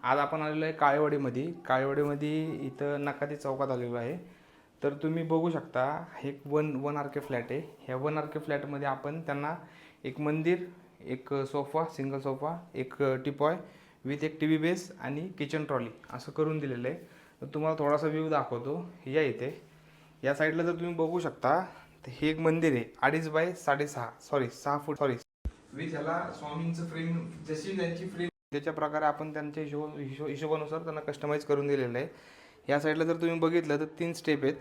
आज आपण आलेलो आहे काळेवाडीमध्ये. काळेवाडीमध्ये इथं नकाते चौकात आलेलो आहे. तर तुम्ही बघू शकता, हे एक वन आर के फ्लॅट आहे. ह्या वन आर के फ्लॅटमध्ये आपण त्यांना एक मंदिर, एक सोफा, सिंगल सोफा, एक टिपॉय विथ एक टी व्ही बेस आणि किचन ट्रॉली असं करून दिलेलं आहे. तर तुम्हाला थोडासा व्ह्यू दाखवतो. या इथे या साईडला जर तुम्ही बघू शकता, तर हे एक मंदिर आहे 2.5 बाय 6.5 6 फूट विथ ह्याला स्वामींचं फ्रेम, जशी त्यांची फ्रेम त्याच्या प्रकारे आपण त्यांच्या हिशोबानुसार त्यांना कस्टमाइज करून दिलेलं आहे. या साईडला जर तुम्ही बघितलं तर 3 स्टेप आहेत.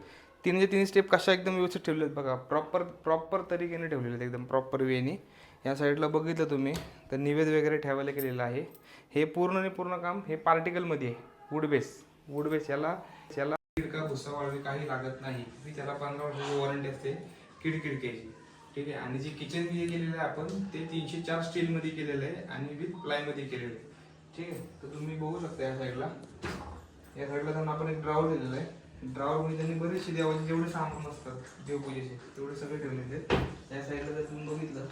तीन स्टेप कशा एकदम व्यवस्थित ठेवले आहेत बघा, प्रॉपर तरीकेने ठेवलेले आहेत, एकदम प्रॉपर वेने. या साईडला बघितलं तुम्ही तर निवेद वगैरे ठेवायला केलेलं आहे. हे पूर्ण काम हे पार्टिकलमध्ये आहे. वुड बेस याला का भुसा वाळवी काही लागत नाही. त्याला 15 वर्षाची वॉरंटी असते खिडक्याची. ठीक आहे. आणि जे किचन केलेलं आहे आपण ते 304 स्टीलमध्ये केलेलं आहे आणि विथ प्लायमध्ये केलेलं आहे. ठीक आहे. तर तुम्ही बघू शकता या साईडला त्यांना आपण एक ड्रॉवर दिलेलं आहे. ड्रॉवरमध्ये त्यांनी बरेचसे देवाचे जेवढे सामान असतात देवपूजेचे तेवढे सगळे ठेवलेले आहेत. या साईडला जर तुम्ही बघितलं,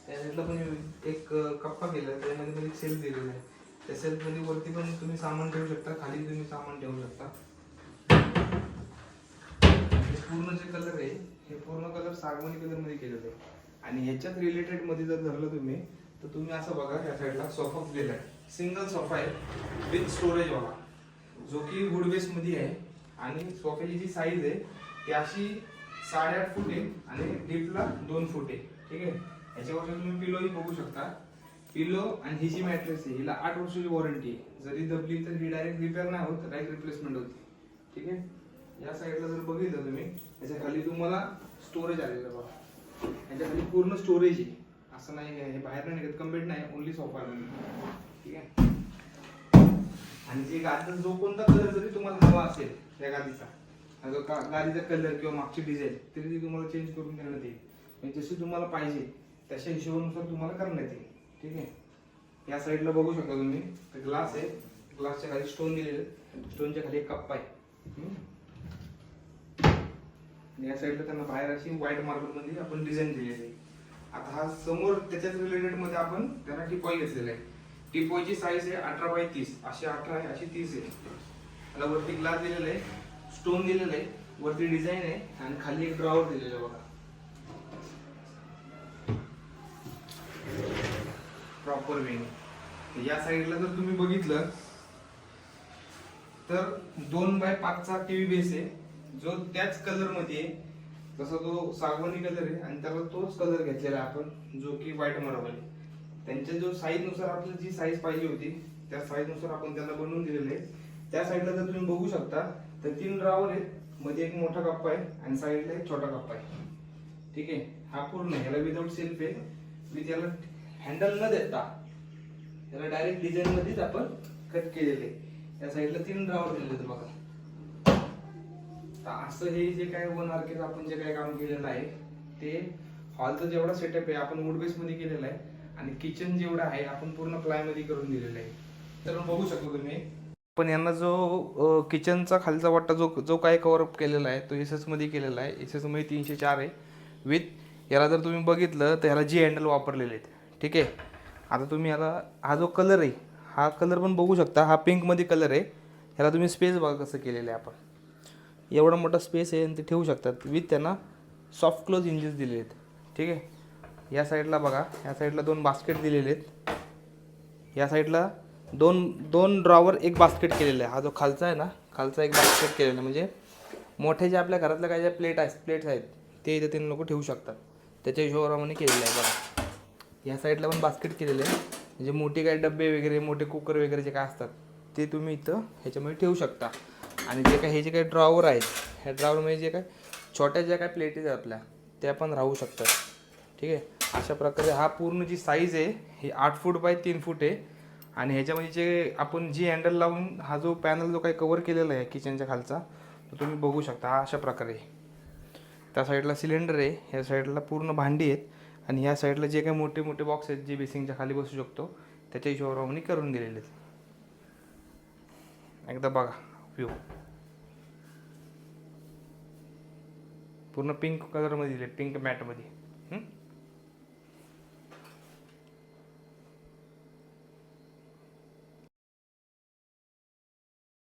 त्या साईडला पण एक कप्पा केला आहे, त्यामध्ये एक सेल्फ दिलेला आहे. त्या सेल्फमध्ये वरती पण तुम्ही सामान ठेवू शकता, खाली तुम्ही सामान ठेवू शकता. पूर्ण जे कलर आहे हे पूर्ण कलर सागवानी कलर मध्ये केलेलं आहे. आणि ह्याच्यात रिलेटेड मध्ये जर धरलं तुम्ही तर तुम्ही असं बघा, या साईडला सोफा दिलेला आहे. सिंगल सोफा आहे विथ स्टोरेज वाला, जो की वुड बेस मध्ये आहे. आणि सोफ्याची जी साईज आहे ती अशी 8.5 फूट आहे आणि डीपला 2 फूट आहे. ठीक आहे. याच्यावरती तुम्ही पिलोही बघू शकता. पिलो आणि ही जी मॅट्रेस आहे हिला 8 वर्षाची वॉरंटी आहे. जरी दबली तर ही डायरेक्ट रिपेअर नाही होत, डायरेक्ट रिप्लेसमेंट होती. ठीक आहे. या साईडला जर बघितलं तुम्ही, याच्या खाली तुम्हाला स्टोरेज आलेलं बघा. याच्या खाली पूर्ण स्टोरेज आहे, असं नाही आहे हे बाहेर नाही निघत, कम्प्लीट नाही, ओनली सोफा. ठीक आहे. आणि जे गादीचा जो कोणता कलर जरी तुम्हाला हवा असेल त्या गादीचा, गादीचा कलर किंवा मागची डिझाईन तरी ती तुम्हाला चेंज करून देण्यात येईल. म्हणजे जशी तुम्हाला पाहिजे तशा हिशोबानुसार तुम्हाला करण्यात येईल. ठीक आहे. या साईडला बघू शकता तुम्ही, ग्लास आहे, ग्लासच्या खाली स्टोन दिलेले, स्टोनच्या खाली एक कप्पा आहे. या साईडला त्यांना बाहेर अशी व्हाईट मार्बल मध्ये आपण डिझाईन दिलेली आहे. आता हा समोर त्याच्याच रिलेटेड मध्ये आपण त्यांना टिपॉय घेतलेला आहे. टिपॉयची साईज आहे 18 बाय 30, अशी 18 आहे, अशी 30 आहे. त्याला वरती ग्लास दिलेला आहे, स्टोन दिलेलं आहे, वरती डिझाईन आहे आणि खाली एक ड्रॉवर दिलेलं आहे बघा, प्रॉपर वेने. या साईडला जर तुम्ही बघितलं तर 2 बाय 5चा टीव्ही बेस आहे, जो त्याच कलर मध्ये आहे. तसा तो सागवानी कलर आहे आणि त्याला तोच कलर घेतलेला आहे आपण, जो की व्हाईट मार्बल आहे. त्यांच्या जो साईज नुसार आपल्याला जी साईज पाहिजे होती त्या साईज नुसार आपण त्यांना बनवून दिलेले आहे. त्या साईडला जर तुम्ही बघू शकता तर 3 ड्रॉवर आहेत, मध्ये एक मोठा कप्पा आहे आणि साईडला एक छोटा कप्पा आहे. ठीक आहे. हा पूर्ण ह्याला विदाउट सेल्फ आहे, विथ याला हँडल न देता त्याला डायरेक्ट डिझाईन मध्येच आपण कट केलेले. या साईडला 3 ड्रॉवर दिलेले बघा. असं हे जे काय वन आर के आपण जे काय काम केलेलं आहे ते हॉलचा जेवढा सेटअप आहे आपण वुड बेस मध्ये केलेला आहे आणि किचन जेवढा आहे आपण पूर्ण प्लाय मध्ये करून दिलेलं आहे. तर बघू शकतो तुम्ही. पण यांना जो किचनचा खालचा वाटा जो काय कव्हर अप केलेला आहे तो एसएस मध्ये केलेला आहे. एसएस मध्ये 304 आहे विथ याला जर तुम्ही बघितलं तर ह्याला जी हँडल वापरलेले आहेत. ठीक आहे. आता तुम्ही याला हा जो कलर आहे हा कलर पण बघू शकता, हा पिंक मध्ये कलर आहे. ह्याला तुम्ही स्पेस बघा कसं केलेलं आहे आपण, एवढा मोठा स्पेस आहे आणि ते ठेवू शकतात विथ त्यांना सॉफ्ट क्लोज इंजेस दिलेले आहेत. ठीक आहे. या साईडला बघा, या साईडला 2 बास्केट दिलेले आहेत. या साईडला दोन ड्रॉवर एक बास्केट केलेला आहे. हा जो खालचा आहे ना, खालचा एक बास्केट केलेला आहे, म्हणजे मोठे जे आपल्या घरातल्या काही ज्या प्लेट्स आहेत ते इथे 3 लोक ठेवू शकतात, त्याच्या हिशोबाप्रमाणे केलेलं आहे बघा. या साईडला पण बास्केट केलेले आहे, म्हणजे मोठे काही डबे वगैरे, मोठे कुकर वगैरे जे काय असतात ते तुम्ही इथं ह्याच्यामध्ये ठेवू शकता. आणि हे जे काही ड्रॉवर आहेत, ह्या ड्रॉवरमध्ये जे काय छोट्या ज्या काय प्लेटीज आहेत आपल्या त्या पण राहू शकतात. ठीक आहे. अशा प्रकारे हा पूर्ण जी साईज आहे ही 8 फूट बाय 3 फूट आहे. आणि ह्याच्यामध्ये जे आपण जी हँडल लावून हा जो पॅनल जो काही कव्हर केलेला आहे किचनच्या खालचा तो तुम्ही बघू शकता. हा अशा प्रकारे त्या साईडला सिलेंडर आहे, ह्या साईडला पूर्ण भांडी आहेत आणि ह्या साईडला जे काही मोठे मोठे बॉक्स आहेत जे बेसिंगच्या खाली बसू शकतो त्याच्या हिशोबाप्रमाणे करून दिलेले आहेत. एकदा बघा व्ह्यू, पूर्ण पिंक कलरमध्ये दिले, पिंक मॅटमध्ये.